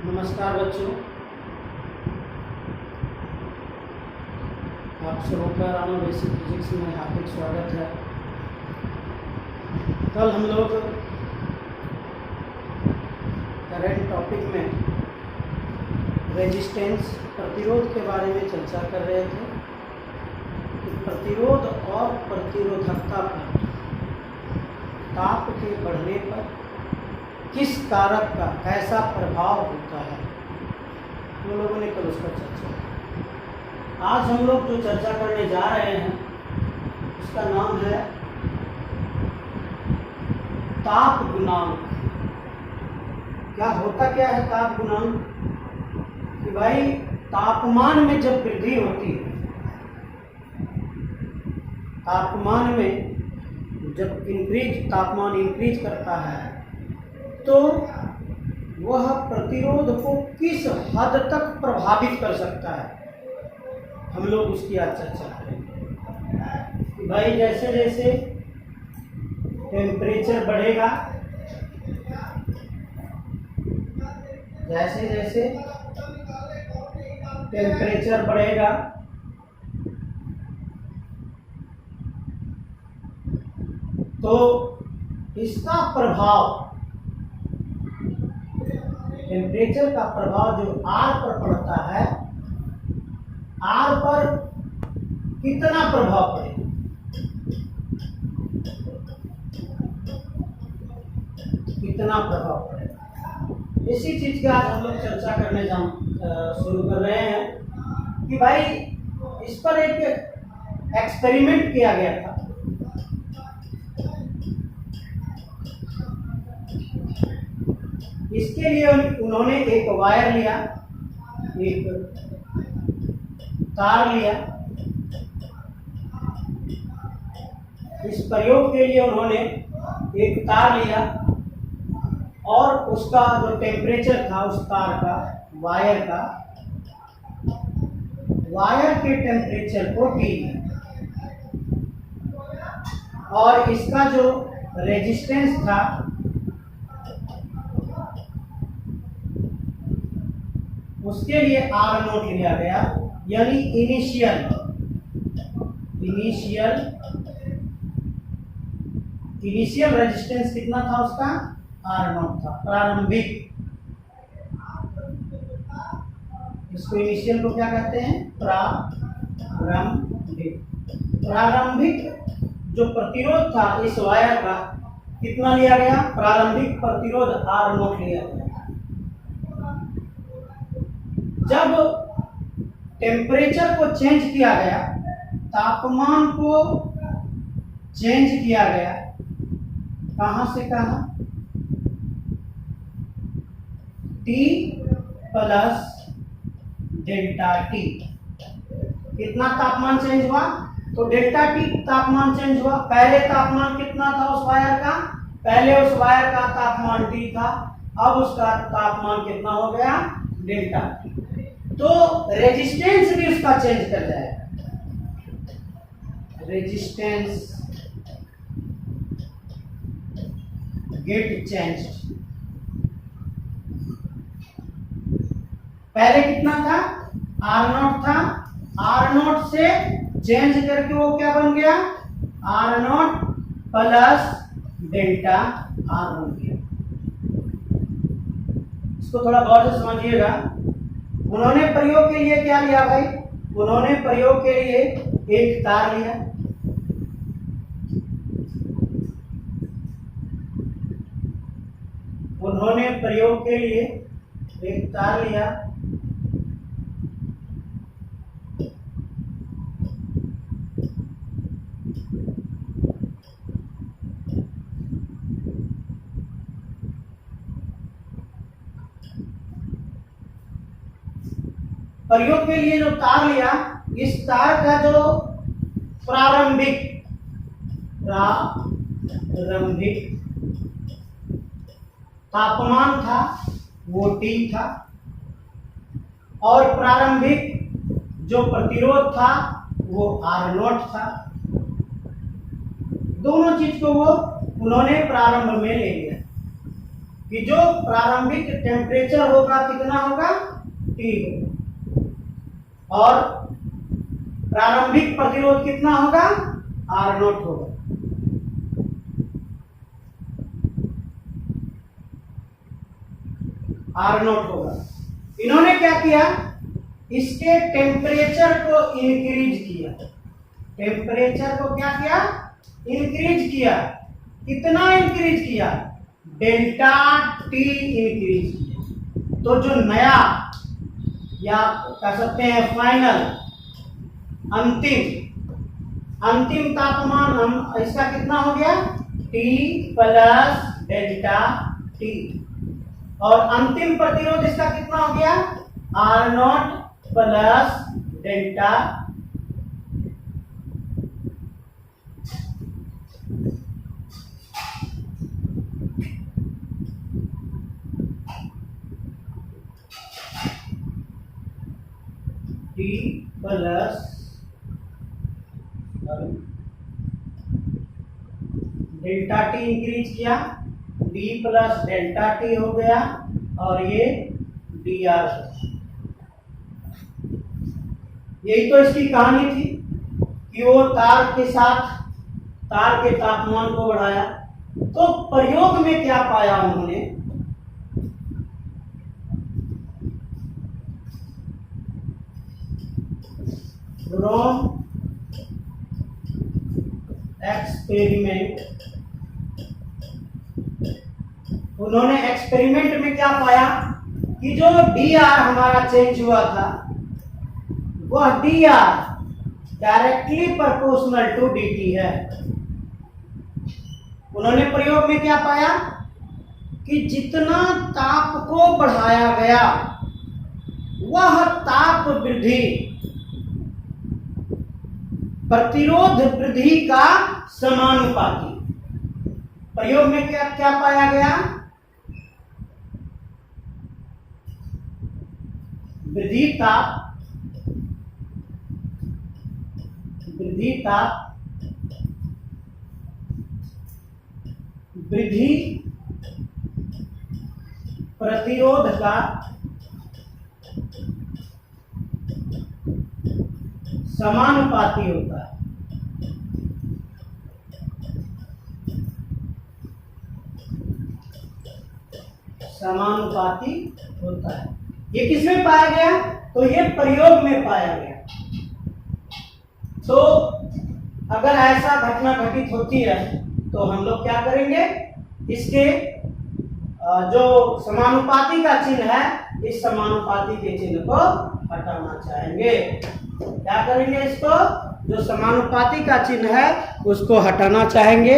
नमस्कार बच्चों, आप सबों का रामा बेसिक फिजिक्स में हार्दिक स्वागत है। कल हम लोग करंट टॉपिक में रेजिस्टेंस प्रतिरोध के बारे में चर्चा कर रहे थे कि प्रतिरोध और प्रतिरोधकता पर ताप के बढ़ने पर किस कारक का कैसा प्रभाव होता है। हम लोगों ने कल उसका चर्चा किया। आज हम लोग जो चर्चा करने जा रहे हैं उसका नाम है ताप गुणांक। क्या है ताप गुणांक? कि भाई तापमान में जब वृद्धि होती है, तापमान में जब तापमान इंक्रीज करता है तो वह प्रतिरोध को किस हद तक प्रभावित कर सकता है, हम लोग उसकी आज चर्चा करेंगे। भाई जैसे जैसे टेम्परेचर बढ़ेगा, जैसे जैसे टेम्परेचर बढ़ेगा तो इसका प्रभाव, टेम्परेचर का प्रभाव जो R पर पड़ता है, R पर कितना प्रभाव पड़ेगा? कितना प्रभाव पड़ेगा? इसी चीज की आज हम लोग चर्चा करने शुरू कर रहे हैं कि भाई इस पर एक एक्सपेरिमेंट किया गया था। इसके लिए उन्होंने एक वायर लिया, एक तार लिया। इस प्रयोग के लिए उन्होंने एक तार लिया और उसका जो टेम्परेचर था उस तार का, वायर के टेम्परेचर को टी और इसका जो रेजिस्टेंस था उसके लिए R0 लिया गया, यानी इनिशियल रेजिस्टेंस कितना था उसका? R0 था, प्रारंभिक। इसको इनिशियल को क्या कहते हैं? प्रारंभिक जो प्रतिरोध था इस वायर का कितना लिया गया? प्रारंभिक प्रतिरोध R0 लिया गया। जब टेम्परेचर को चेंज किया गया, तापमान को चेंज किया गया, कहां से कहां? T plus delta T. कितना तापमान चेंज हुआ? तो डेल्टा टी तापमान चेंज हुआ। पहले तापमान कितना था उस वायर का? पहले उस वायर का तापमान T था, अब उसका तापमान कितना हो गया? Delta T. तो रेजिस्टेंस भी उसका चेंज कर जाएगा। Resistance get change. पहले कितना था? R0 था, R0 से चेंज करके वो क्या बन गया? R0 प्लस डेल्टा R बन गया। इसको थोड़ा गौर से समझिएगा। उन्होंने प्रयोग के लिए क्या लिया भाई? उन्होंने प्रयोग के लिए एक तार लिया, प्रयोग के लिए जो तार लिया, इस तार का जो प्रारंभिक तापमान था वो T था और प्रारंभिक जो प्रतिरोध था वो R0 था। दोनों चीज को वो उन्होंने प्रारंभ में ले लिया। कि जो प्रारंभिक टेम्परेचर होगा कितना होगा, T होगा, और प्रारंभिक प्रतिरोध कितना होगा, R0 होगा। R0 होगा। इन्होंने क्या किया, इसके टेम्परेचर को इंक्रीज किया। टेम्परेचर को क्या किया, इंक्रीज किया। कितना इंक्रीज किया, डेल्टा टी इंक्रीज किया। तो जो नया या कह सकते हैं फाइनल अंतिम तापमान हम इसका कितना हो गया, T प्लस डेल्टा टी, और अंतिम प्रतिरोध इसका कितना हो गया, R0 plus delta T plus delta T increase किया, डी प्लस डेल्टा टी हो गया, और ये डी आर। यही तो इसकी कहानी थी कि वो तार के साथ तार के तापमान को बढ़ाया। तो प्रयोग में क्या पाया उन्होंने, फ्रॉम एक्सपेरिमेंट, उन्होंने एक्सपेरिमेंट में क्या पाया कि जो डी आर हमारा चेंज हुआ था वह d R directly proportional to d T है। उन्होंने प्रयोग में क्या पाया कि जितना ताप को बढ़ाया गया वह ताप वृद्धि प्रतिरोध वृद्धि का समानुपाती। प्रयोग में क्या क्या पाया गया, वृद्धि ताप वृद्धि प्रतिरोध का समानुपाती होता है। समानुपाती होता है। ये किसमें पाया गया, तो ये प्रयोग में पाया गया। तो अगर ऐसा घटना घटित होती है तो हम लोग क्या करेंगे, इसके जो समानुपाती का चिन्ह है, इस समानुपाती के चिन्ह को हटाना चाहेंगे। क्या करेंगे, इसको जो समानुपाती का चिन्ह है उसको हटाना चाहेंगे।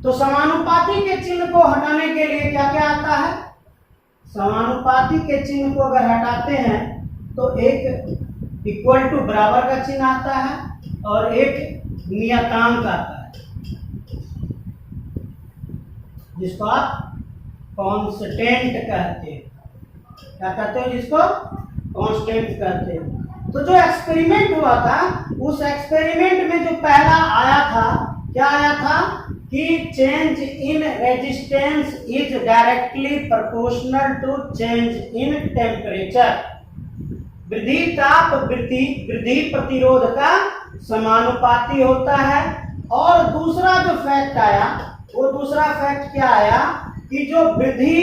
तो समानुपाती के चिन्ह को हटाने के लिए क्या क्या आता है, समानुपाती के चिन्ह को अगर हटाते हैं तो एक इक्वल टू बराबर का चिन्ह आता है और एक नियतांक आता है जिसको आप कांस्टेंट कहते हैं। क्या कहते हो, जिसको कांस्टेंट कहते हैं। तो जो एक्सपेरिमेंट हुआ था उस एक्सपेरिमेंट में जो पहला आया था, क्या आया था कि change in resistance is directly proportional to change in temperature. वृद्धि ताप वृद्धि प्रतिरोध का समानुपाती होता है। और दूसरा जो फैक्ट आया, वो दूसरा फैक्ट क्या आया कि जो वृद्धि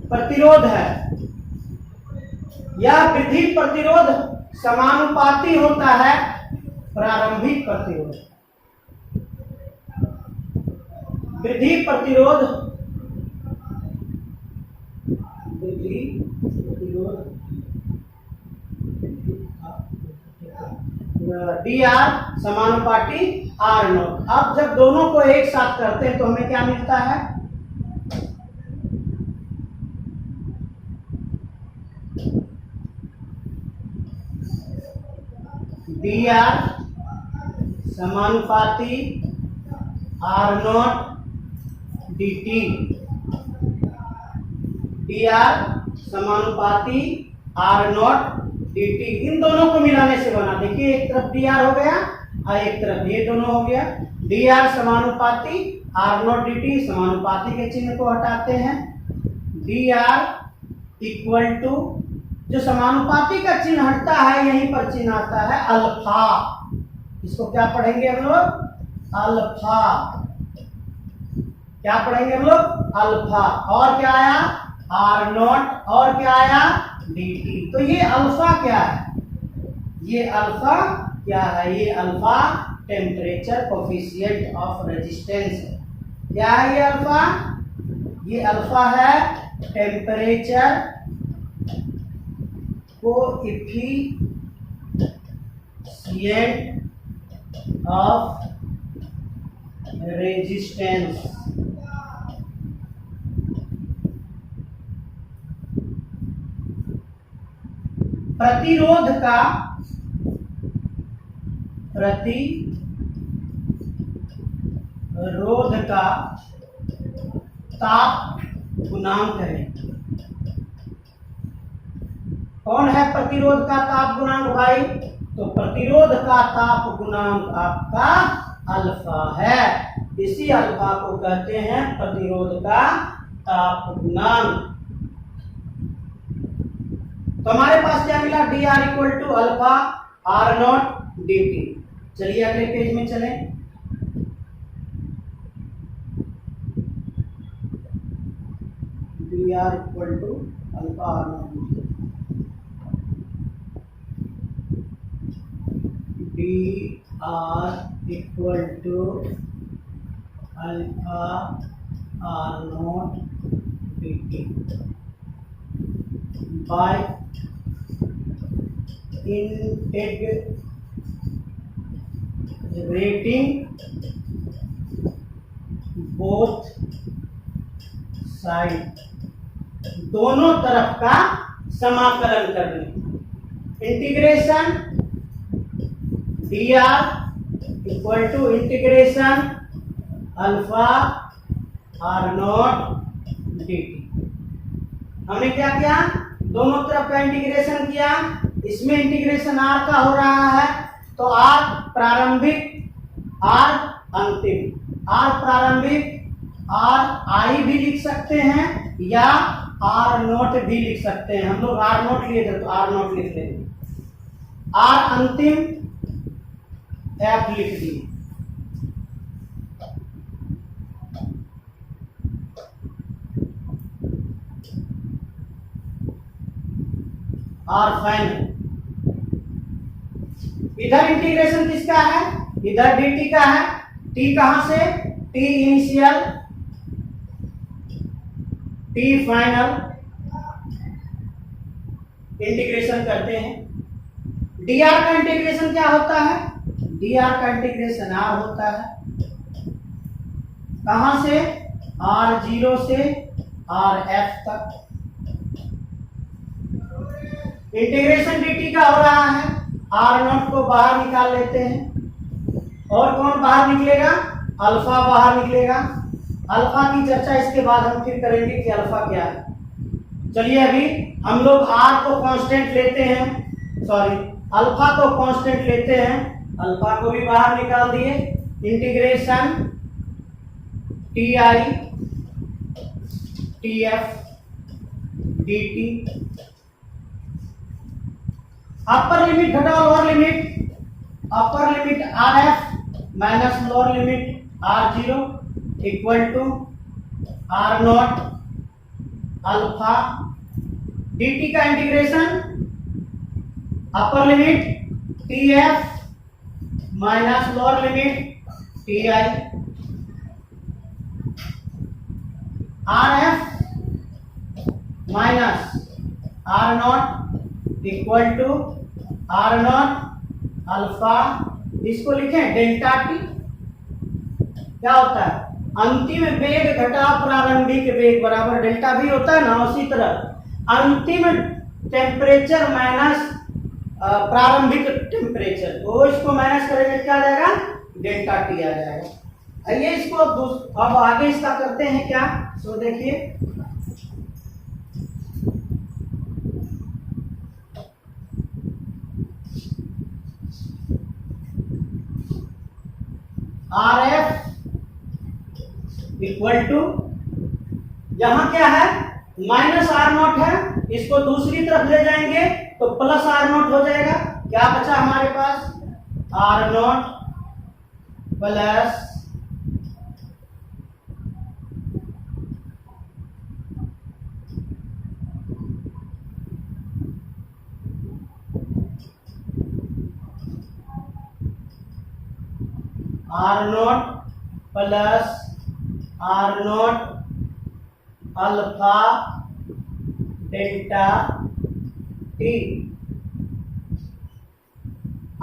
प्रतिरोध है या वृद्धि प्रतिरोध समानुपाती होता है प्रारंभिक प्रतिरोध। वृद्धि प्रतिरोध डी आर समानुपाती आर नॉट। अब जब दोनों को एक साथ करते हैं तो हमें क्या मिलता है, डी आर समानुपाती R naught d T. D R समानुपाती आर नॉट डी टी। इन दोनों को मिलाने से बना, देखिए एक तरफ डी आर हो गया और एक तरफ ये दोनों हो गया। डी आर समानुपाती, आर नॉट डी टी, समानुपाती के चिन्ह को हटाते हैं, डी आर इक्वल टू, जो समानुपाती का चिन्ह हटता है यहीं पर चिन्ह आता है अल्फा। इसको क्या पढ़ेंगे हम लोग? अल्फा। क्या पढ़ेंगे हम लोग? अल्फा। और क्या आया? R naught. और क्या आया? D T. तो ये अल्फा क्या है? ये अल्फा क्या है? ये alpha temperature coefficient of resistance है। क्या है ये अल्फा? ये अल्फा है टेम्परेचर कोएफिशिएंट ऑफ रेजिस्टेंस। प्रतिरोध का ताप गुणांक है। कौन है प्रतिरोध का ताप गुणांक भाई? तो प्रतिरोध का ताप गुणांक आपका अल्फा है। इसी अल्फा को कहते हैं प्रतिरोध का ताप गुणांक। तो हमारे पास क्या मिला? D R equal to alpha R naught d T. चलिए अगले पेज में चलें। D R equal to alpha R naught d R equal to alpha R naught d T by integrating both side, दोनों तरफ का समाकलन करने। Integration d R equal to integration alpha R naught d T. हमने क्या किया? दोनों तरफ का इंटीग्रेशन किया। इसमें इंटीग्रेशन आर का हो रहा है, तो आर प्रारंभिक, आर अंतिम। आर प्रारंभिक, आर आई भी लिख सकते हैं या आर नोट भी लिख सकते हैं। हम लोग आर नोट लिए थे तो आर नोट लिख लेंगे। आर अंतिम एफ लिख दिए। Are final. इधर इंटीग्रेशन किसका है? इधर डी टी का है। टी कहां से? T initial, T final. Integration करते हैं। डी आर का इंटीग्रेशन क्या होता है? डी आर का इंटीग्रेशन आर होता है। कहां से? आर जीरो से आर एफ तक। इंटीग्रेशन dt का हो रहा है, आर नॉट को बाहर निकाल लेते हैं। और कौन बाहर निकलेगा? अल्फा बाहर निकलेगा। अल्फा की चर्चा इसके बाद हम फिर करेंगे कि अल्फा क्या है। चलिए अभी हम लोग आर को कांस्टेंट लेते हैं, सॉरी अल्फा को कांस्टेंट लेते हैं। अल्फा को भी बाहर निकाल दिए। Integration T I T F D T. Upper limit घटाओ lower limit. Upper limit R F minus lower limit R zero equal to R not alpha D T का integration upper limit T F minus lower limit T I R F minus R not equal to R not alpha. इसको लिखें delta T. क्या होता है? अंतिम वेग घटा प्रारंभिक वेग बराबर डेल्टा भी होता है ना, उसी तरह अंतिम टेम्परेचर माइनस प्रारंभिक टेम्परेचर, तो इसको माइनस करेंगे क्या आ जाएगा? डेल्टा टी आ जाएगा। आइए इसको अब आगे इसका करते हैं क्या, सो देखिए। आर एफ इक्वल टू, यहां क्या है माइनस आर नॉट है, इसको दूसरी तरफ ले जाएंगे तो प्लस आर नॉट हो जाएगा। क्या बचा हमारे पास, R not plus R not plus R not alpha delta T.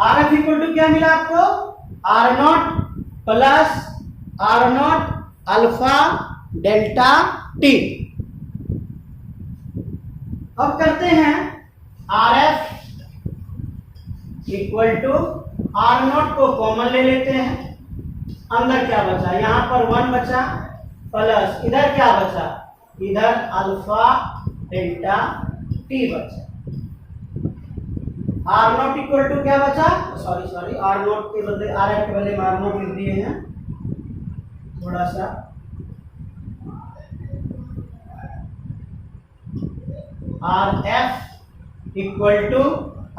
R F equal to क्या मिला आपको, R not plus R not alpha delta T. अब करते हैं R F equal to, R not को कॉमन ले लेते हैं, अंदर क्या बचा, यहां पर 1 बचा प्लस इधर क्या बचा, इधर अल्फा डेल्टा टी बचा। आर नॉट इक्वल टू क्या बचा, सॉरी आर नॉट के बदले आर एफ के बदले आर नॉट लिख दिए हैं थोड़ा सा। R F equal to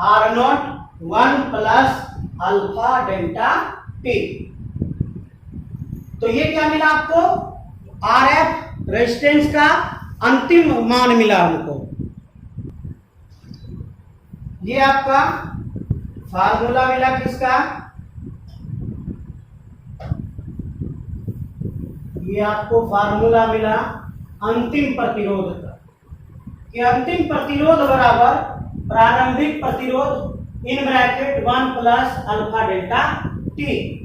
R naught 1 plus alpha delta T. तो ये क्या मिला आपको, आर एफ रेजिस्टेंस का अंतिम मान मिला हमको। ये आपका फार्मूला मिला किसका, ये आपको फार्मूला मिला अंतिम प्रतिरोध का, कि अंतिम प्रतिरोध बराबर प्रारंभिक प्रतिरोध in bracket 1 plus alpha delta T.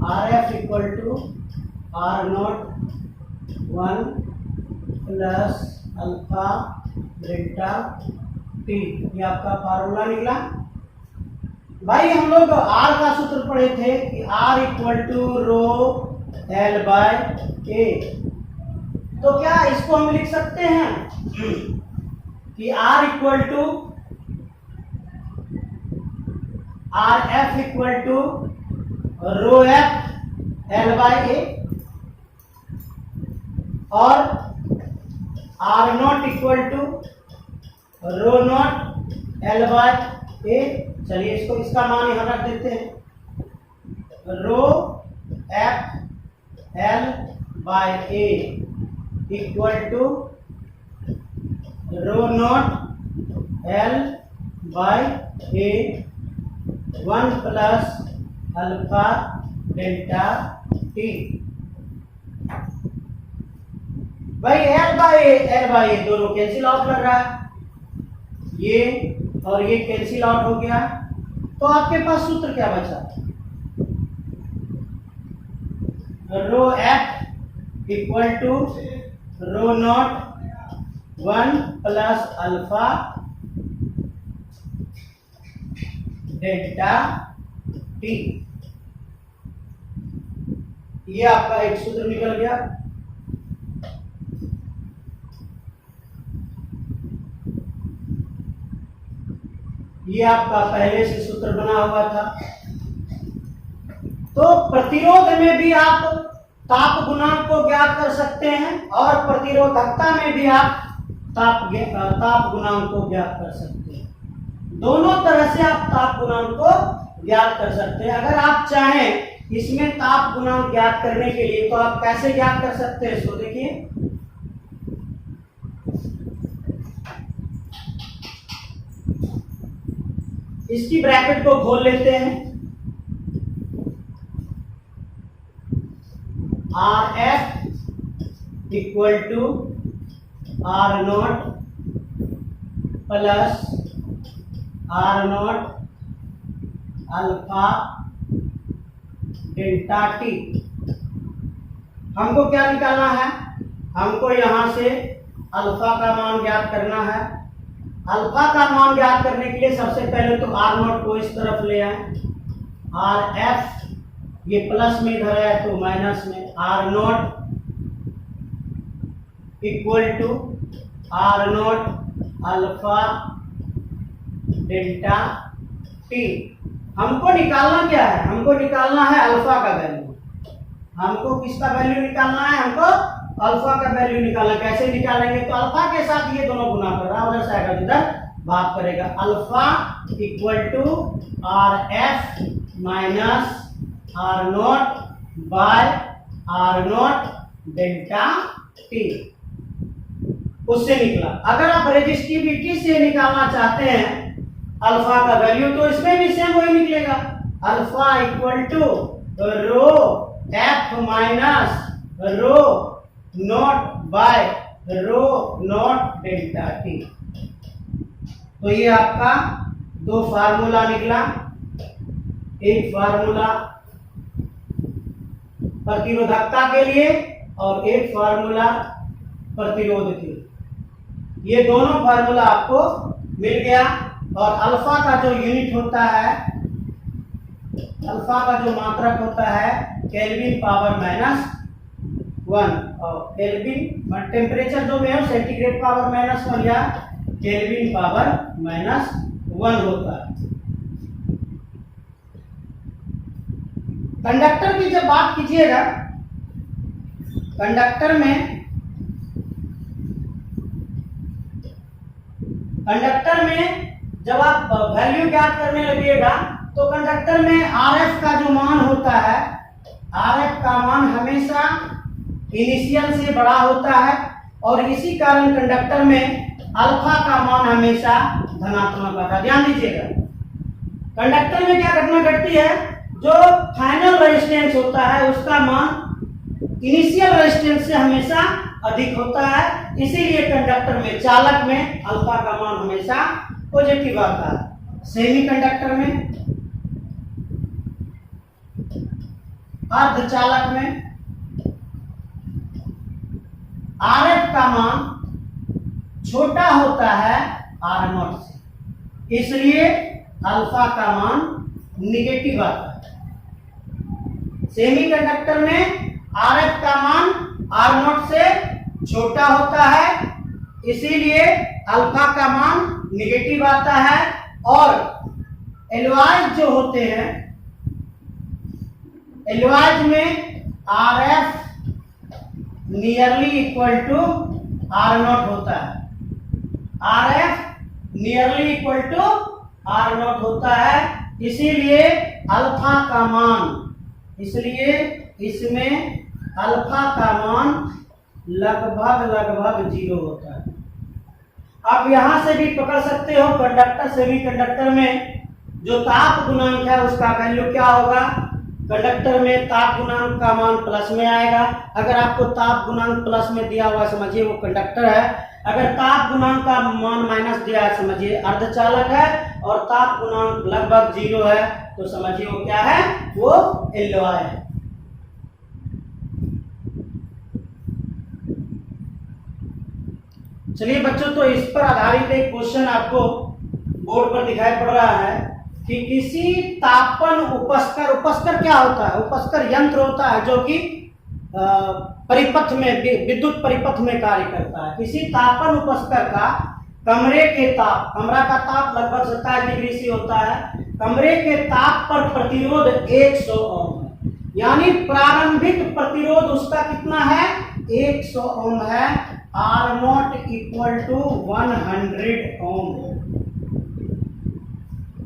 R F equal to R naught 1 plus alpha delta T, ये आपका फार्मूला निकला। भाई हम लोग आर का सूत्र पढ़े थे कि R equal to rho L by A, तो क्या इसको हम लिख सकते हैं कि R equal to R F equal to rho F L by A और R not equal to rho not L by A. चलिए इसको, इसका मान यहां रख देते हैं, rho F L by A equal to rho not L by A 1 plus alpha delta T. भाई एल बाय ए दोनों कैंसिल आउट लग रहा है, ये और ये कैंसिल आउट हो गया, तो आपके पास सूत्र क्या बचा, rho F equal to rho not 1 plus alpha delta T. ये आपका एक सूत्र निकल गया। ये आपका पहले से सूत्र बना हुआ था। तो प्रतिरोध में भी आप ताप गुणांक को ज्ञात कर सकते हैं और प्रतिरोधकता में भी आप ताप गुणांक को ज्ञात कर सकते हैं। दोनों तरह से आप ताप गुणांक को ज्ञात कर सकते हैं। अगर आप चाहें इसमें ताप गुणांक ज्ञात करने के लिए तो आप कैसे ज्ञात कर सकते हैं, इसको देखिए। इसकी ब्रैकेट को खोल लेते हैं, R F equal to R not plus R not alpha delta T. हमको क्या निकालना है? हमको यहां से अल्फा का मान ज्ञात करना है। अल्फा का मान ज्ञात करने के लिए सबसे पहले तो आर नॉट को इस तरफ ले आए। आर एफ ये प्लस में इधर है तो माइनस में, R not equal to R not alpha delta T. हमको निकालना क्या है? हमको निकालना है अल्फा का वैल्यू। हमको किसका वैल्यू निकालना है? हमको अल्फा का वैल्यू निकालना। कैसे निकालेंगे? तो अल्फा के साथ ये दोनों गुना कर रहा है, उधर से आएगा इधर भाग करेगा। Alpha equal to R F minus R naught by R naught delta T. उससे निकला। अगर आप रेजिस्टिविटी से निकालना चाहते हैं अल्फा का वैल्यू तो इसमें भी सेम वही निकलेगा। Alpha equal to rho F minus rho naught by rho naught delta T. तो ये आपका दो फार्मूला निकला। एक फार्मूला प्रतिरोधकता के लिए और एक फार्मूला प्रतिरोध के लिए। ये दोनों फार्मूला आपको मिल गया। और अल्फा का जो यूनिट होता है, अल्फा का जो मात्रक होता है केल्विन पावर -1 और केल्विन टेम्परेचर जो में है सेंटीग्रेड पावर -1 या केल्विन पावर -1 होता है। कंडक्टर की जब बात कीजिएगा, कंडक्टर में जब आप वैल्यू ज्ञात करने लगिएगा तो कंडक्टर में आरएफ का जो मान होता है, आरएफ का मान हमेशा इनिशियल से बड़ा होता है और इसी कारण कंडक्टर में अल्फा का मान हमेशा धनात्मक होता है। ध्यान दीजिएगा, कंडक्टर में क्या घटना घटती है? जो फाइनल रेजिस्टेंस होता है उसका मान इनिशियल रेजिस्टेंस से हमेशा अधिक होता है। इसीलिए कंडक्टर में, चालक में अल्फा का मान हमेशा पॉजिटिव आता है। सेमीकंडक्टर में, अर्धचालक में आरएफ का मान छोटा होता है आर नॉट से, इसलिए अल्फा का मान निगेटिव आता है। सेमीकंडक्टर में आरएफ का मान आर नॉट से छोटा होता है, इसीलिए अल्फा का मान निगेटिव आता है। और एलॉयज जो होते हैं, एलॉयज में R F nearly equal to R naught होता है। R F nearly equal to R naught होता है, इसीलिए अल्फा का मान, इसलिए इसमें अल्फा का मान लगभग 0 होता है। आप यहां से भी पकड़ सकते हो, कंडक्टर सेमीकंडक्टर में जो ताप गुणांक है उसका वैल्यू क्या होगा? कंडक्टर में ताप गुणांक का मान प्लस में आएगा। अगर आपको ताप गुणांक प्लस में दिया हुआ समझिए वो कंडक्टर है। अगर ताप गुणांक का मान माइनस दिया है समझिए अर्धचालक है। और ताप गुणांक लगभग 0 है तो समझिए वो क्या है? वो एलॉय है। चलिए बच्चों, तो इस पर आधारित एक क्वेश्चन आपको बोर्ड पर दिखाई पड़ रहा है कि किसी तापन उपस्कर, उपस्कर क्या होता है? उपस्कर यंत्र होता है जो कि परिपथ में, विद्युत परिपथ में कार्य करता है। किसी तापन उपस्कर का कमरे के ताप, कमरा का ताप लगभग 27 डिग्री से होता है। कमरे के ताप पर प्रतिरोध 100 ओम है, यानी प्रारंभिक प्रतिरोध उसका कितना है? 100 ओम है। आर नॉट इक्वल टू 100 ओम।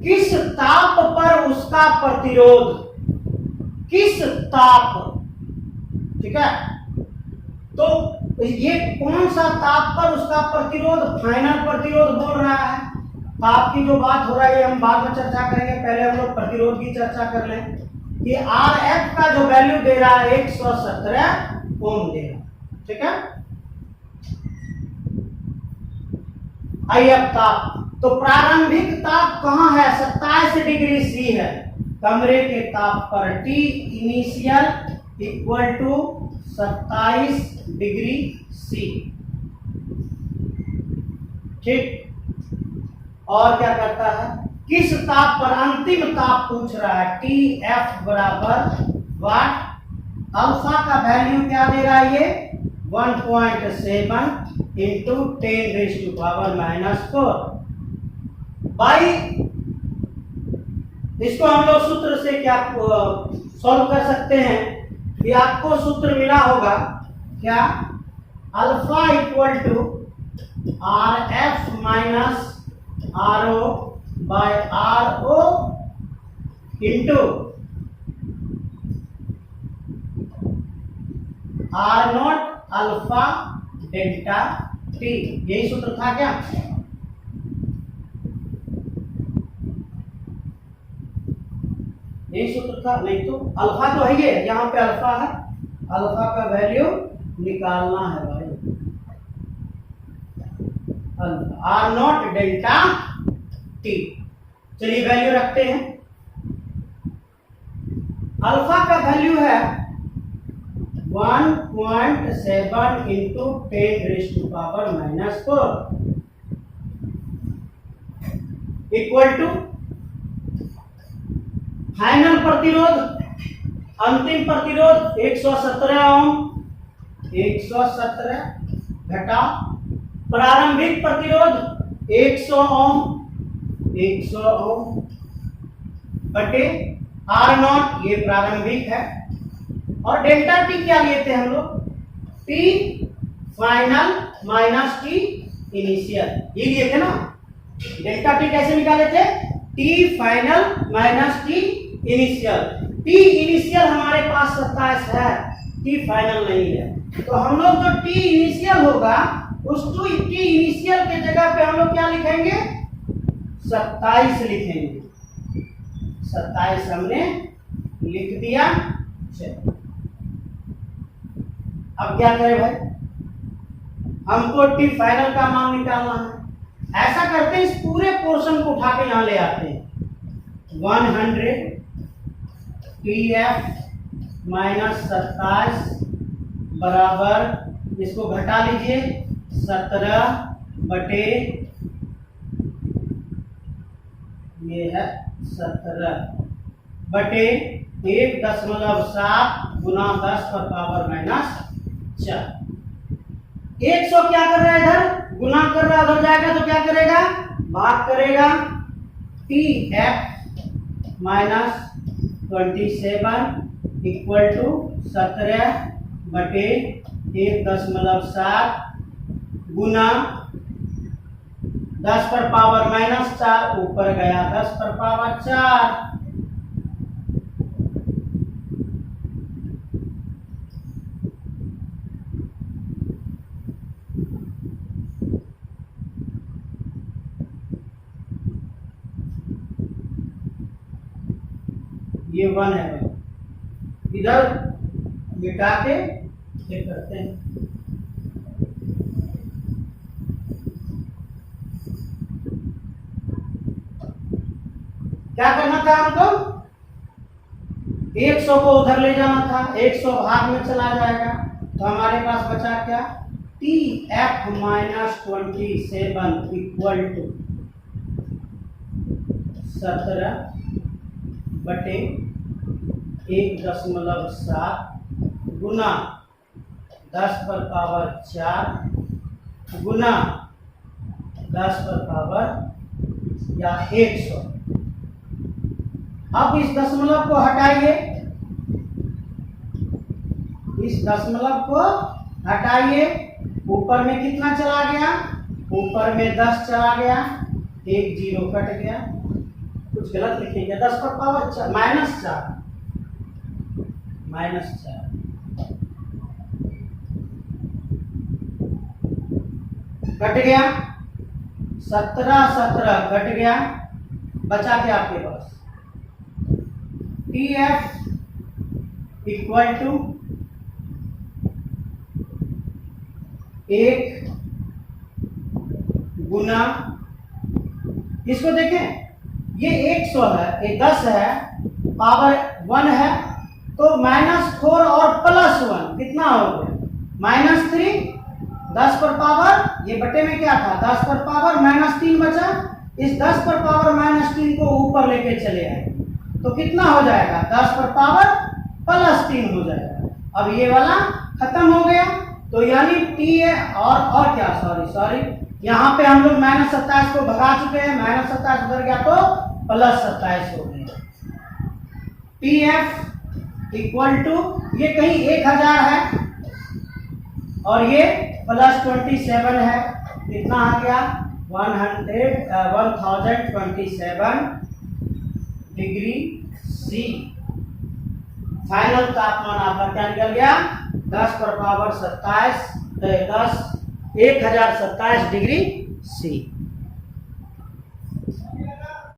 किस ताप पर उसका प्रतिरोध, किस ताप, ठीक है, तो ये कौन सा ताप पर उसका प्रतिरोध, फाइनल प्रतिरोध बोल रहा है। ताप की जो बात हो रहा है हम बाद में चर्चा करेंगे, पहले हम लोग प्रतिरोध की चर्चा कर लें कि आर एफ का जो वैल्यू दे रहा है 117 ओम दे रहा है, ठीक है। आइए अब ताप, तो प्रारंभिक ताप कहाँ है? 27 डिग्री सी है। कमरे के ताप पर T initial equal to 27 degree C. ठीक। और क्या करता है? किस ताप पर? अंतिम ताप पूछ रहा है। TF बराबर वाट? अल्फा का वैल्यू क्या दे रहा है ये? 1.7 इंटू 10⁻⁻⁴। बाई इसको हम लोग सूत्र से क्या सॉल्व कर सकते हैं कि आपको सूत्र मिला होगा क्या? Alpha equal to RF minus RO by RO into R0 alpha delta T। यही सूत्र था क्या? यही सूत्र था? नहीं तो अल्फा तो है ये, यहाँ पे अल्फा है, अल्फा का वैल्यू निकालना है भाई। R0 delta T। चलिए वैल्यू रखते हैं। अल्फा का वैल्यू है 1.7 इंटू 10⁻⁻⁴ इक्वल टू फाइनल प्रतिरोध, अंतिम प्रतिरोध 117 ओम, 117 घटा प्रारंभिक प्रतिरोध 100 ओम, 100 ओम बटे R0, ये प्रारंभिक है। और डेल्टा टी क्या लिए थे हम लोग? T final minus T initial, ये लिए थे ना। डेल्टा टी कैसे निकाले थे? T final minus T initial. T initial हमारे पास 27 है, टी फाइनल नहीं है, तो हम लोग जो टी इनिशियल होगा उस टी इनिशियल के जगह पे हम लोग क्या लिखेंगे? 27 लिखेंगे। 27 हमने लिख दिया। चलो अब क्या करें भाई? हमको टी फाइनल का मान निकालना है। ऐसा करते हैं, इस पूरे पोर्शन को उठा के यहां ले आते हैं। 100 TF माइनस 27 बराबर, इसको घटा लीजिए, 17 बटे ये है 17 बटे 1.7 गुना 10⁻⁻⁴। 100 क्या कर रहा है? इधर गुना कर रहा है, उधर जाएगा तो क्या करेगा? भाग करेगा। TF माइनस 27 इक्वल टू 17 बटे 1.7 गुना 10⁻⁻⁴, ऊपर गया 10⁻⁴। ये 1 है, इधर मिटा के चेक करते हैं। क्या करना था हमको? 100 को उधर ले जाना था, 100 भाग में चला जाएगा, तो हमारे पास बचा क्या? TF माइनस 27 इक्वल टू 17 बटे 1.7 गुना 10⁻⁴ गुना 100। अब इस दशमलव को हटाइए, इस दशमलव को हटाइए। ऊपर में कितना चला गया? ऊपर में 10 चला गया, एक 0 कट गया, कुछ गलत लिखेंगे। 10⁻⁴ -4 कट गया, 17 कट गया, बचा क्या आपके पास? TF इक्वल टू 1 गुना इसको देखें, ये 100 है, ये 10 है, पावर 1 है, तो -4 और +1 कितना हो गया? -3। 10 पर पावर, ये बटे में क्या था? 10 पर पावर -3 बचा। इस 10 पर पावर -3 को ऊपर लेके चले आए तो कितना हो जाएगा? 10 पर पावर +3 हो जाएगा। अब ये वाला खत्म हो गया, तो यानी टी है और क्या, सॉरी यहाँ पे हम लोग -27 को भगा चुके हैं, -27 उधर गया तो +27 हो गया। TF इक्वल टू, ये कहीं 1000 है और ये +27 है, कितना आ गया? 1027 डिग्री सी। फाइनल तापमान आपका क्या निकल गया? 10 पर पावर 27 10 1027 डिग्री सी।